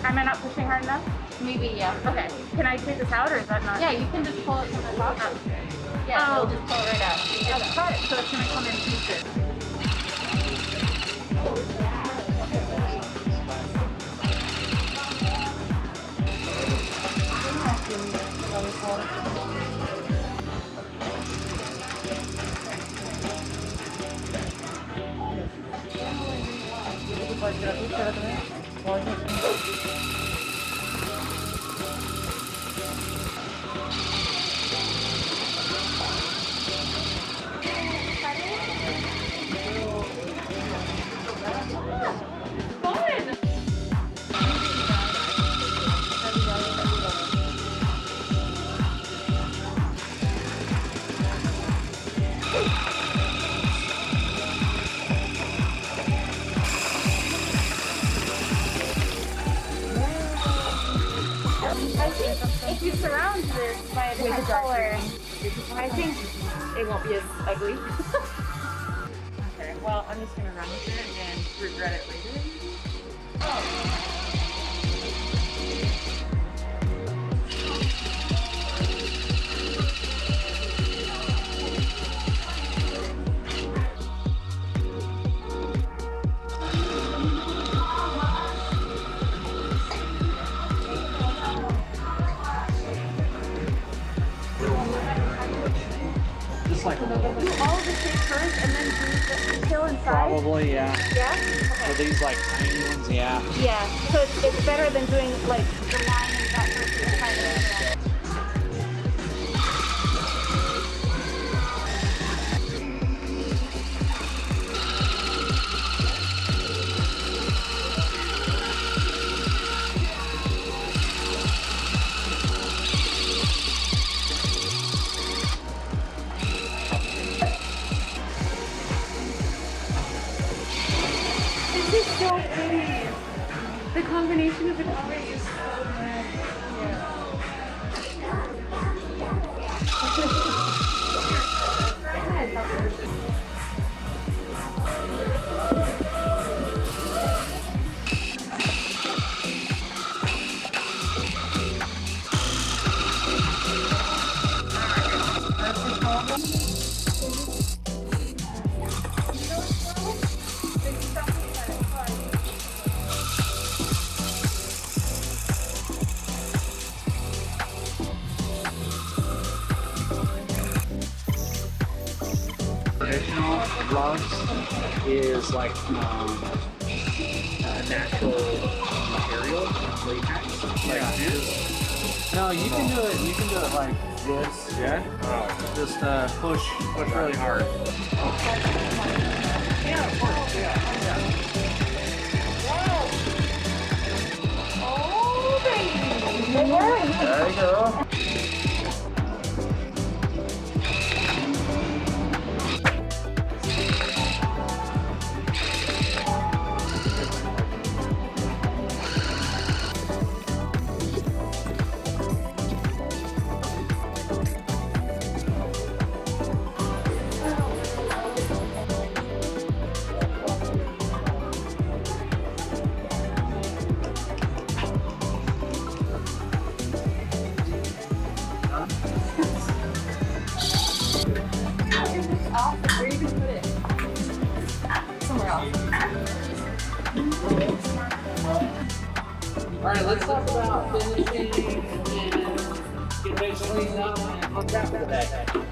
Am I not pushing hard enough? Maybe, yeah. Okay. Can I take this out or is that not? Yeah, you can just pull it from the top. Yeah, Oh. we'll just pull it right out. It's cut, so it's gonna come in pieces. I think if you surround this by a different color, I think it won't be as ugly. Okay, well, I'm just gonna run with it and regret it later. Just like a little bit. Do all of the shape first and then do the kill inside? Probably, yeah. Yeah? So these like tiny ones, yeah. Yeah, so it's better than doing like the line and that versus kind of. This is so pretty. The combination of the color is so good. Traditional gloves is like a natural material, latex. Like this. No, you can do it. You can do it like this. Yeah. Just push really hard. Yeah, of course. Yeah. Oh, baby. There you go. Where you can put it? Somewhere else. All right, let's talk about finishing and get ready to clean up and on top of that.